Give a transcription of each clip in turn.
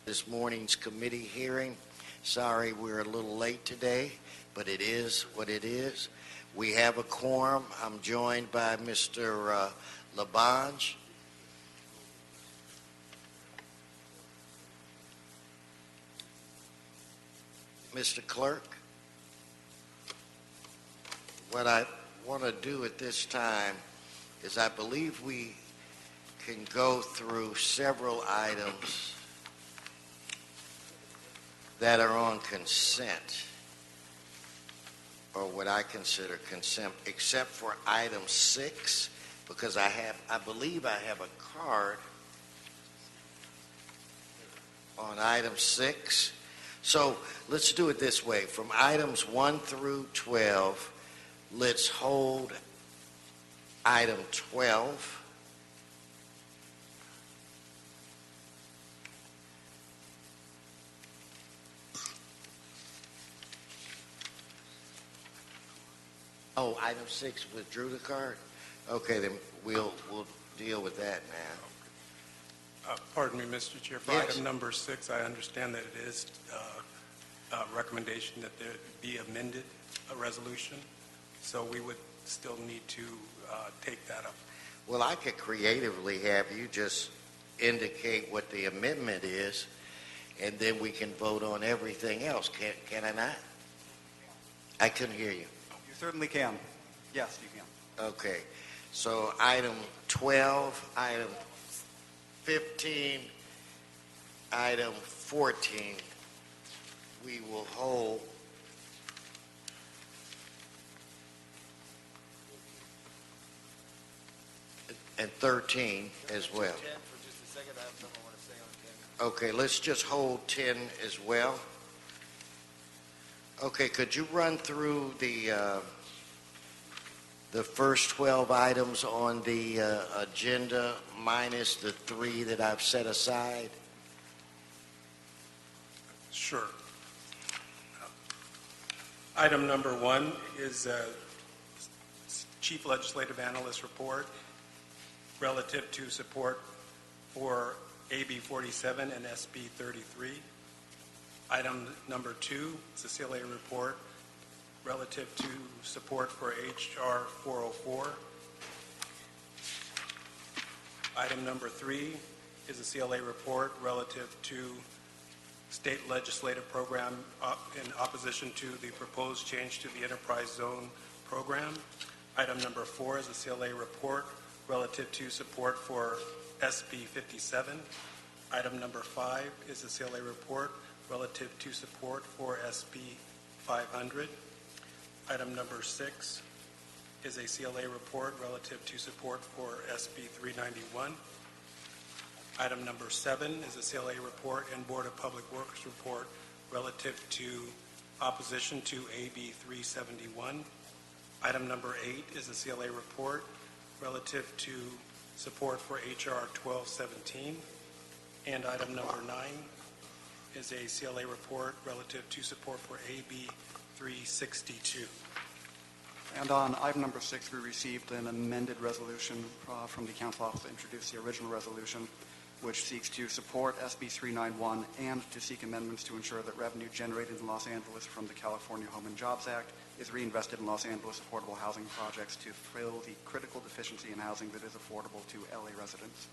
This morning's committee hearing. Sorry we're a little late today, but it is what it is. We have a quorum. I'm joined by Mr. Labange. Mr. Clerk, what I want to do at this time is I believe we can go through several items that are on consent, or what I consider consent, except for item 6, because I believe I have a card on item 6. So let's do it this way. From items 1 through 12, let's hold item 12. Oh, item 6 withdrew the card? Okay, then we'll deal with that now. Pardon me, Mr. Chair. For Yes. item number 6, I understand that it is a recommendation that there be amended a resolution, so we would still need to take that up. Well, I could creatively have you just indicate what the amendment is, and then we can vote on everything else. Can I not? I couldn't hear you. You certainly can. Yes, you can. Okay, so item 12, item 15, item 14, we will hold. And 13 as well. Okay, let's just hold 10 as well. Okay, could you run through the first 12 items on the agenda minus the 3 that I've set aside? Sure. Item number 1 is Chief Legislative Analyst report relative to support for AB 47 and SB 33. Item number 2 is the CLA report relative to support for HR 404. Item number 3 is the CLA report relative to state legislative program in opposition to the proposed change to the enterprise zone program. Item number 4 is the CLA report relative to support for SB 57. Item number 5 is the CLA report relative to support for SB 500. Item number 6 is a CLA report relative to support for SB 391. Item number 7 is a CLA report and Board of Public Works report relative to opposition to AB 371. Item number 8 is a CLA report relative to support for HR 1217. And item number 9 is a CLA report relative to support for AB 362. And on item number 6, we received an amended resolution from the Council Office to introduce the original resolution, which seeks to support SB 391 and to seek amendments to ensure that revenue generated in Los Angeles from the California Home and Jobs Act is reinvested in Los Angeles affordable housing projects to fill the critical deficiency in housing that is affordable to LA residents.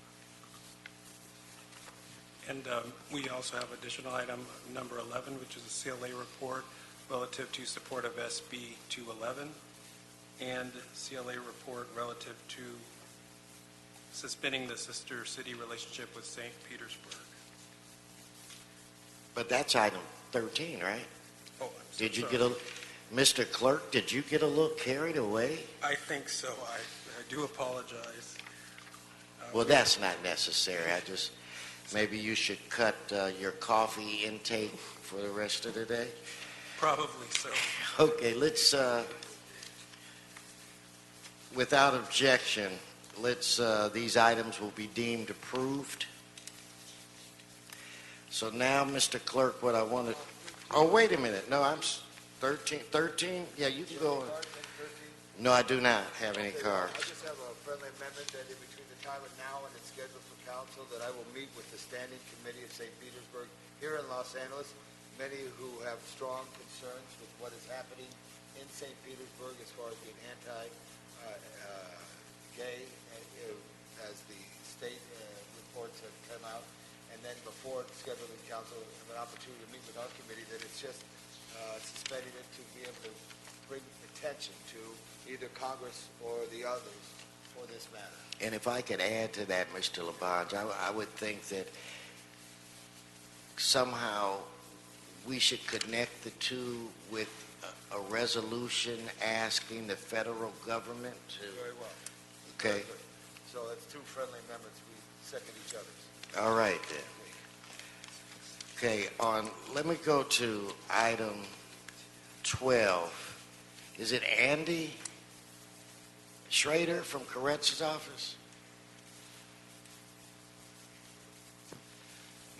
And we also have additional item number 11, which is a CLA report relative to support of SB 211 and CLA report relative to suspending the sister city relationship with St. Petersburg. But that's item 13, right? Oh, Did you get a, Mr. Clerk, did you get a little carried away? I think so. I do apologize. Well, that's not necessary. Maybe you should cut your coffee intake for the rest of the day. Probably so. Okay, let's, without objection, these items will be deemed approved. So now, Mr. Clerk, what I want to, oh, wait a minute. No, I'm 13. Yeah, you can go. No, I do not have any Okay, cards. I just have a friendly amendment that in between the time of now and it's scheduled for council, that I will meet with the Standing Committee of St. Petersburg here in Los Angeles, many who have strong concerns with what is happening in St. Petersburg as far as being anti-gay, as the state reports have come out. And then before scheduling council, have an opportunity to meet with our committee, that it's just suspending it to be able to bring attention to either Congress or the others for this matter. And if I could add to that, Mr. Labange, I would think that somehow we should connect the two with a resolution asking the federal government to... Very well. Okay. Very good. So that's two friendly amendments. We second each other's. All right, then. Okay, let me go to item 12. Is it Andy Schrader from Koretz's office?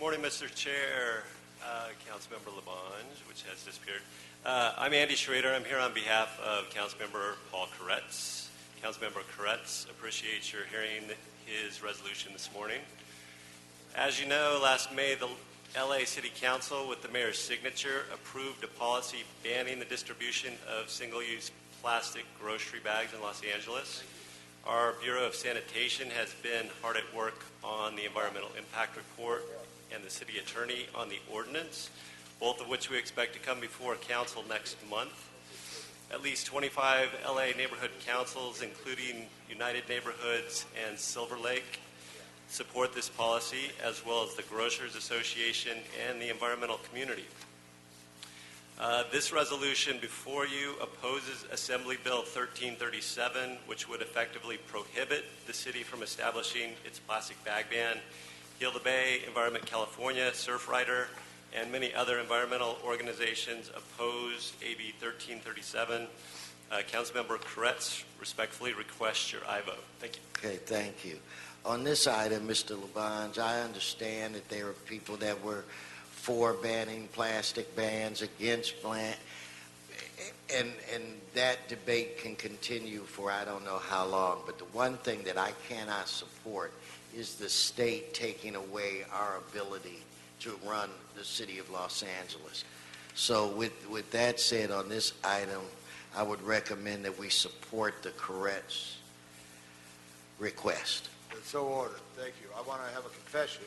Morning, Mr. Chair, Councilmember Labange, which has disappeared. I'm Andy Schrader. I'm here on behalf of Councilmember Paul Koretz. Councilmember Koretz appreciates your hearing his resolution this morning. As you know, last May, the LA City Council, with the mayor's signature, approved a policy banning the distribution of single-use plastic grocery bags in Los Angeles. Our Bureau of Sanitation has been hard at work on the environmental impact report and the city attorney on the ordinance, both of which we expect to come before council next month. At least 25 LA neighborhood councils, including United Neighborhoods and Silver Lake, support this policy, as well as the Grocers Association and the environmental community. This resolution before you opposes Assembly Bill 1337, which would effectively prohibit the city from establishing its plastic bag ban. Heal the Bay, Environment California, Surfrider, and many other environmental organizations oppose AB 1337. Councilmember Koretz respectfully requests your aye vote. Thank you. Okay, thank you. On this item, Mr. Labange, I understand that there are people that were for banning plastic bans, against plant, and that debate can continue for I don't know how long, but the one thing that I cannot support is the state taking away our ability to run the city of Los Angeles. So with that said, on this item, I would recommend that we support the Koretz request. It's so ordered. Thank you. I want to have a confession.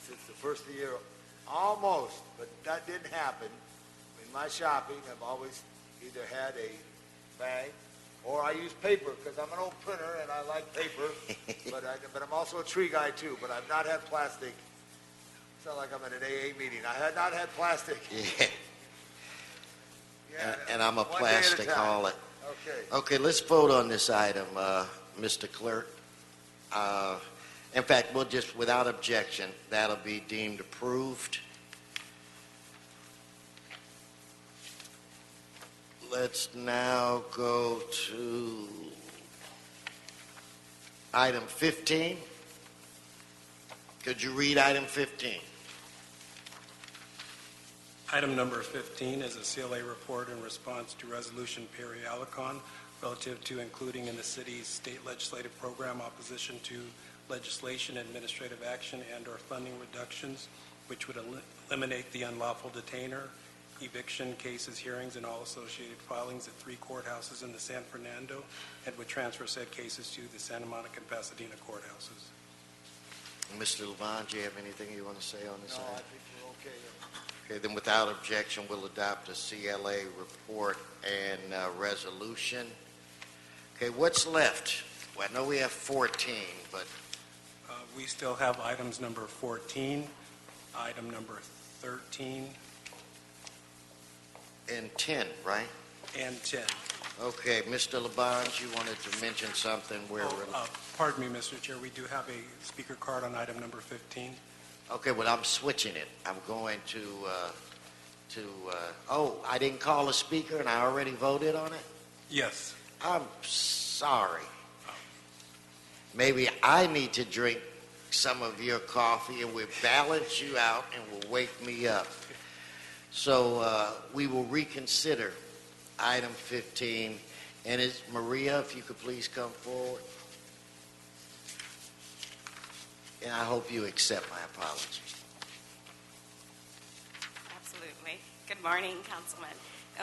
Since the first of the year, almost, but that didn't happen. In my shopping, I've always either had a bag or I use paper because I'm an old printer and I like paper. but I'm also a tree guy too. But I've not had plastic. It's not like I'm at an AA meeting. I had not had plastic. Yeah. Yeah, and I'm a one day at plastic time. hauler. Okay. Okay, let's vote on this item, Mr. Clerk. In fact, we'll just, without objection, that'll be deemed approved. Let's now go to item 15. Could you read item 15? Item number 15 is a CLA report in response to Resolution Perry Alicon relative to including in the city's state legislative program opposition to legislation, administrative action, and/or funding reductions, which would eliminate the unlawful detainer, eviction cases, hearings, and all associated filings at 3 courthouses in the San Fernando, and would transfer said cases to the Santa Monica and Pasadena courthouses. Mr. Levon, do you have anything you want to say on this No, I item? think we're okay. Okay, then without objection, we'll adopt a CLA report and resolution. Okay, what's left? Well, I know we have 14, but We still have items number 14, item number 13, in 10, right? and 10. Okay, Mr. Labange, you wanted to mention something where we're... Pardon me, Mr. Chair, we do have a speaker card on item number 15. Okay, well, I'm switching it. I'm going to oh, I didn't call a speaker and I already voted on it? Yes. I'm sorry. Maybe I need to drink some of your coffee and we'll balance you out and will wake me up. So we will reconsider item 15 And it's Maria, if you could please come forward. And I hope you accept my apology. Absolutely. Good morning, Councilman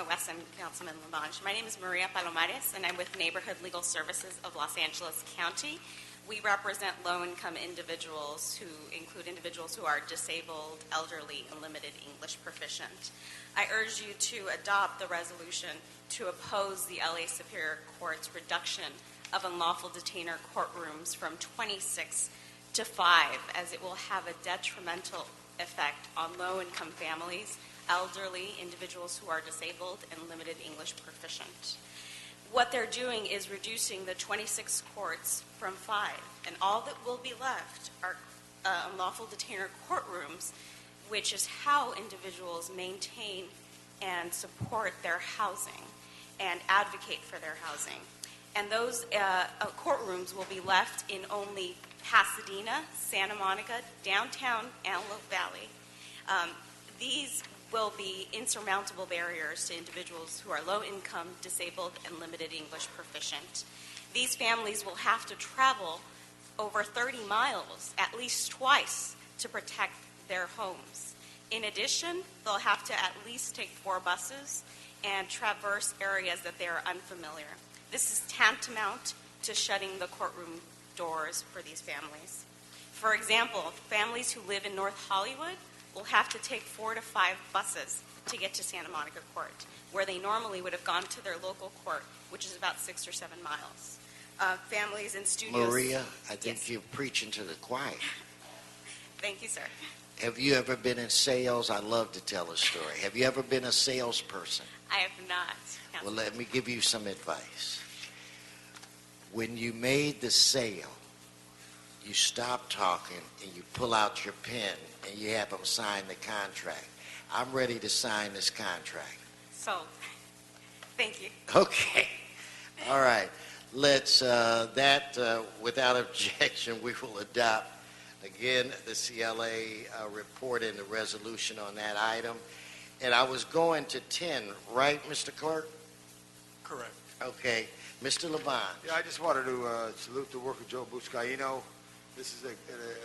West and Councilman Labange. My name is Maria Palomares, and I'm with Neighborhood Legal Services of Los Angeles County. We represent low-income individuals who include individuals who are disabled, elderly, and limited English proficient. I urge you to adopt the resolution to oppose the LA Superior Court's reduction of unlawful detainer courtrooms from 26 to 5, as it will have a detrimental effect on low-income families, elderly, individuals who are disabled, and limited English proficient. What they're doing is reducing the 26 courts from 5, and all that will be left are unlawful detainer courtrooms, which is how individuals maintain and support their housing and advocate for their housing. And those courtrooms will be left in only Pasadena, Santa Monica, downtown Antelope Valley. These will be insurmountable barriers to individuals who are low income, disabled, and limited English proficient. These families will have to travel over 30 miles at least twice to protect their homes. In addition, they'll have to at least take 4 buses and traverse areas that they are unfamiliar. This is tantamount to shutting the courtroom doors for these families. For example, families who live in North Hollywood will have to take 4 to 5 buses to get to Santa Monica Court, where they normally would have gone to their local court, which is about 6 or 7 miles. Families in studios... Maria, I think Yes. you're preaching to the choir. Thank you, sir. Have you ever been in sales? I love to tell a story. Have you ever been a salesperson? I have not. Well, let me give you some advice. When you made the sale, you stop talking and you pull out your pen and you have them sign the contract. I'm ready to sign this contract. So, thank you. Okay. All right. Let's, without objection, we will adopt, again, the CLA report and the resolution on that item. And I was going to 10, right, Mr. Clerk? Correct. Okay. Mr. Labange. Yeah, I just wanted to salute the work of Joe Buscaino. This is an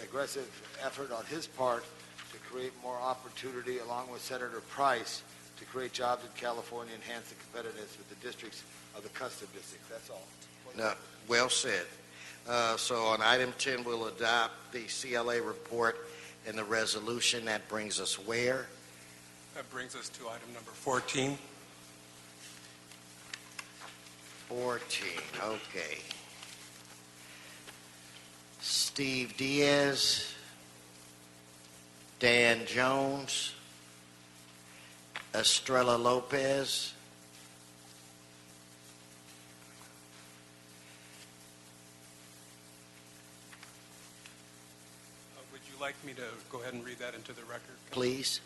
aggressive effort on his part to create more opportunity, along with Senator Price, to create jobs in California, enhance the competitiveness with the districts of the custom districts. That's all. No, well said. So on item 10, we'll adopt the CLA report and the resolution. That brings us where? That brings us to item number 14. 14, okay. Steve Diaz, Dan Jones, Estrella Lopez, Would you like me to go ahead and read that into the record? please.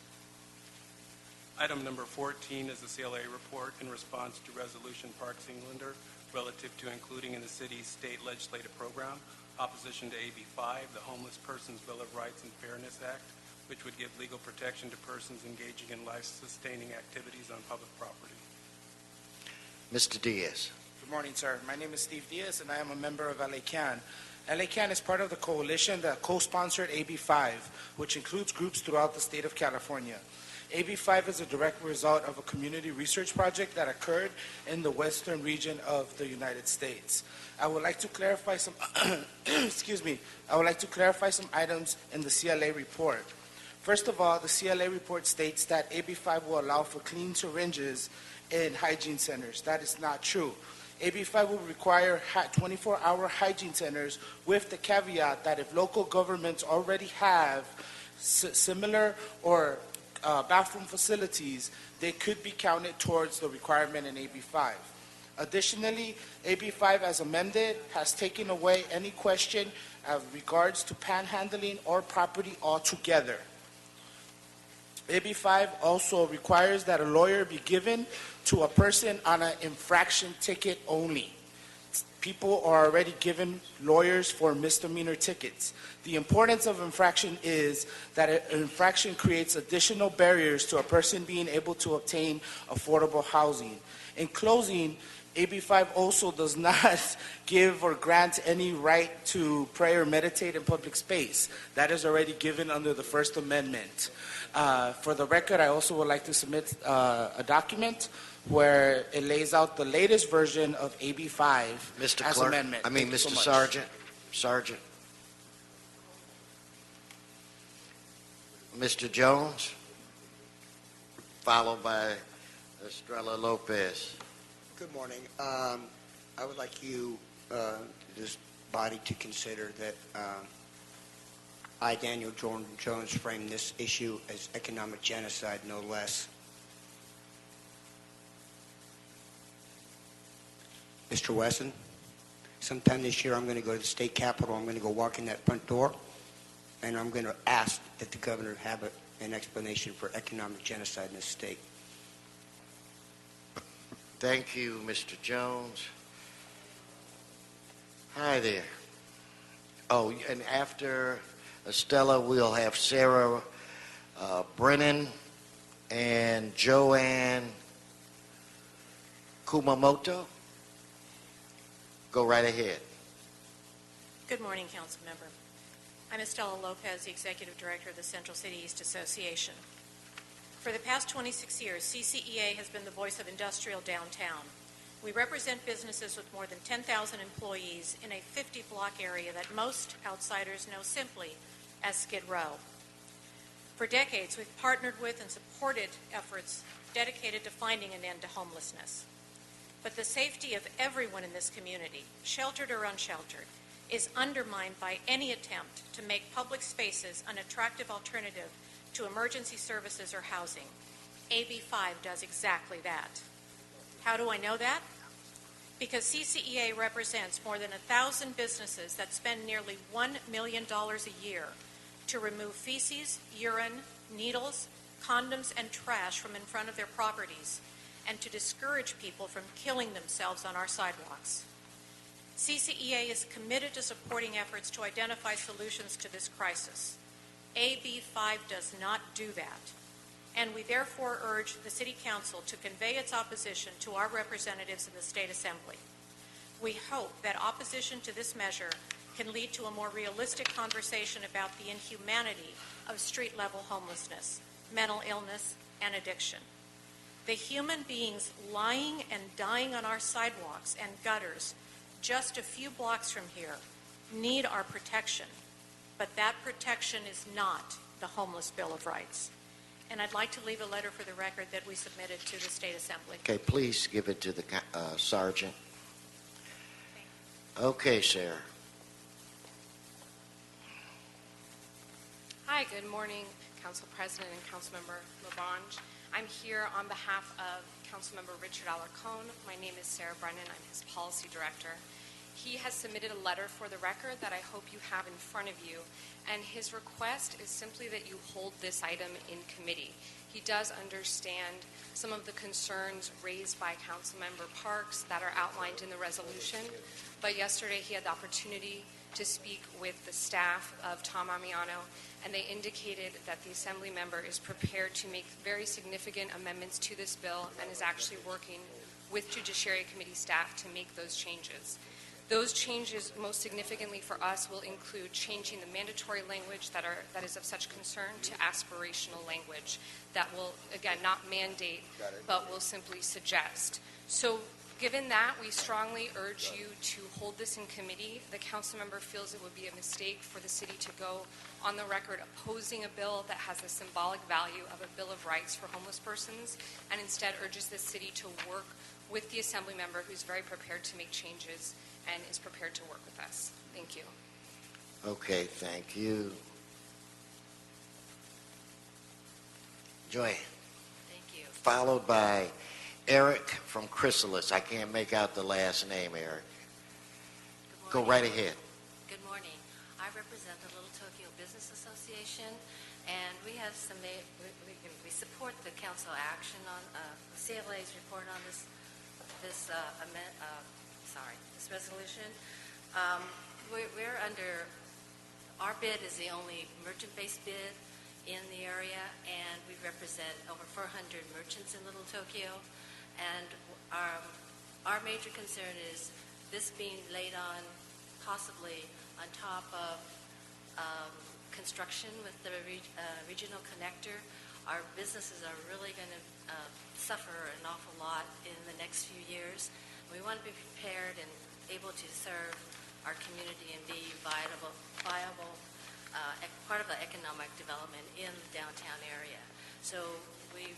Item number 14 is the CLA report in response to Resolution Parks Englander relative to including in the city's state legislative program opposition to AB 5, the Homeless Persons Bill of Rights and Fairness Act, which would give legal protection to persons engaging in life-sustaining activities on public property. Mr. Diaz. Good morning, sir. My name is Steve Diaz, and I am a member of LA CAN. LA CAN is part of the coalition that co-sponsored AB 5, which includes groups throughout the state of California. AB 5 is a direct result of a community research project that occurred in the western region of the United States. I would like to clarify some, I would like to clarify some items in the CLA report. First of all, the CLA report states that AB 5 will allow for clean syringes in hygiene centers. That is not true. AB 5 will require 24-hour hygiene centers with the caveat that if local governments already have similar or bathroom facilities, they could be counted towards the requirement in AB 5. Additionally, AB 5 as amended has taken away any question of regards to panhandling or property altogether. AB 5 also requires that a lawyer be given to a person on an infraction ticket only. People are already given lawyers for misdemeanor tickets. The importance of infraction is that an infraction creates additional barriers to a person being able to obtain affordable housing. In closing, AB 5 also does not give or grant any right to pray or meditate in public space. That is already given under the First Amendment. For the record, I also would like to submit a document where it lays out the latest version of AB 5 Mr. as Clerk, amendment. I mean, Thank you so Mr. much. Sergeant. Mr. Jones, followed by Estrella Lopez. Good morning. I would like you, this body, to consider that I, Daniel Jordan Jones, framed this issue as economic genocide, no less. Mr. Wesson, sometime this year I'm going to go to the state capitol. I'm going to go walk in that front door, and I'm going to ask that the governor have an explanation for economic genocide in this state. Thank you, Mr. Jones. Hi there. Oh, and after Estella, we'll have Sarah Brennan and Joanne Kumamoto. Go right ahead. Good morning, Council Member. I'm Estella Lopez, the Executive Director of the Central City East Association. For the past 26 years, CCEA has been the voice of industrial downtown. We represent businesses with more than 10,000 employees in a 50-block area that most outsiders know simply as Skid Row. For decades, we've partnered with and supported efforts dedicated to finding an end to homelessness. But the safety of everyone in this community, sheltered or unsheltered, is undermined by any attempt to make public spaces an attractive alternative to emergency services or housing. AB 5 does exactly that. How do I know that? Because CCEA represents more than 1,000 businesses that spend nearly $1 million a year to remove feces, urine, needles, condoms, and trash from in front of their properties, and to discourage people from killing themselves on our sidewalks. CCEA is committed to supporting efforts to identify solutions to this crisis. AB 5 does not do that, and we therefore urge the City Council to convey its opposition to our representatives in the State Assembly. We hope that opposition to this measure can lead to a more realistic conversation about the inhumanity of street-level homelessness, mental illness, and addiction. The human beings lying and dying on our sidewalks and gutters just a few blocks from here need our protection, but that protection is not the Homeless Bill of Rights. And I'd like to leave a letter for the record that we submitted to the State Assembly. Okay, please give it to the sergeant. Okay, Sarah. Hi, good morning, Council President and Councilmember Labange. I'm here on behalf of Councilmember Richard Alarcon. My name is Sarah Brennan. I'm his policy director. He has submitted a letter for the record that I hope you have in front of you, and his request is simply that you hold this item in committee. He does understand some of the concerns raised by Councilmember Parks that are outlined in the resolution, but yesterday he had the opportunity to speak with the staff of Tom Amiano, and they indicated that the Assembly member is prepared to make very significant amendments to this bill and is actually working with Judiciary Committee staff to make those changes. Those changes, most significantly for us, will include changing the mandatory language that is of such concern to aspirational language that will, again, not mandate, but will simply suggest. So given that, we strongly urge you to hold this in committee. The council member feels it would be a mistake for the city to go on the record opposing a bill that has the symbolic value of a Bill of Rights for homeless persons, and instead urges the city to work with the Assembly member who's very prepared to make changes and is prepared to work with us. Thank you. Okay, thank you. Joanne. Thank you. Followed by Eric from Chrysalis. I can't make out the last name, Eric. Go right ahead. Good morning. I represent the Little Tokyo Business Association, and we have we support the council action on CLA's report on this resolution. We're under, our bid is the only merchant-based bid in the area, and we represent over 400 merchants in Little Tokyo, and Our major concern is this being laid on possibly on top of construction with the regional connector. Our businesses are really going to suffer an awful lot in the next few years. We want to be prepared and able to serve our community and be viable part of the economic development in the downtown area. So we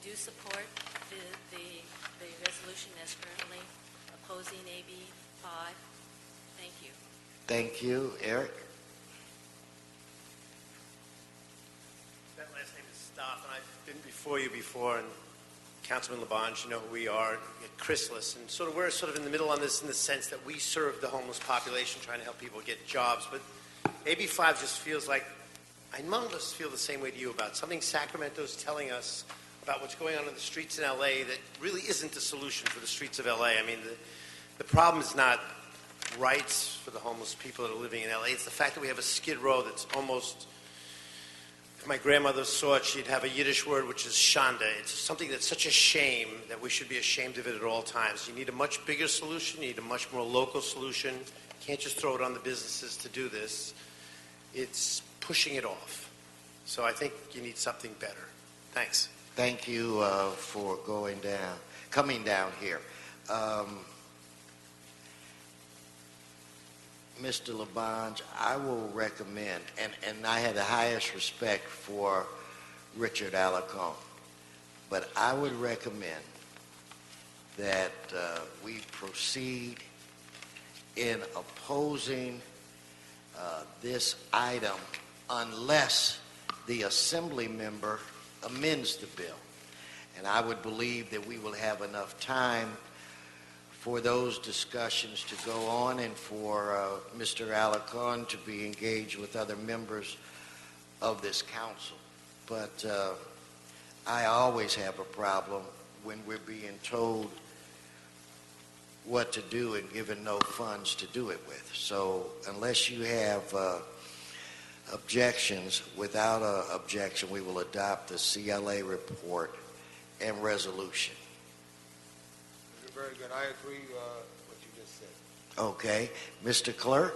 do support the resolution as currently opposing AB 5. Thank you. Thank you. Eric? That last name is Stoff, and I've been before you before, and Councilman Labange, you know who we are at Chrysalis, and we're sort of in the middle on this in the sense that we serve the homeless population, trying to help people get jobs, but AB 5 just feels like, I most of us feel the same way to you about something Sacramento's telling us about what's going on in the streets in LA that really isn't the solution for the streets of LA. I mean, the problem is not rights for the homeless people that are living in LA. It's the fact that we have a skid row that's almost, if my grandmother saw it, she'd have a Yiddish word, which is shanda. It's something that's such a shame that we should be ashamed of it at all times. You need a much bigger solution. You need a much more local solution. You can't just throw it on the businesses to do this. It's pushing it off. So I think you need something better. Thanks. Thank you for coming down here. Mr. Labange, I will recommend, and I had the highest respect for Richard Alarcon, but I would recommend that we proceed in opposing this item unless the assembly member amends the bill. And I would believe that we will have enough time for those discussions to go on and for Mr. Alarcon to be engaged with other members of this council. But I always have a problem when we're being told what to do and given no funds to do it with. So unless you have objections, without an objection, we will adopt the CLA report and resolution. Very good. I agree what you just said. Okay. Mr. Clerk,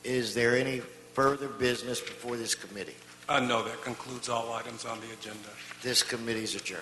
is there any further business before this committee? No, that concludes all items on the agenda. This committee is adjourned.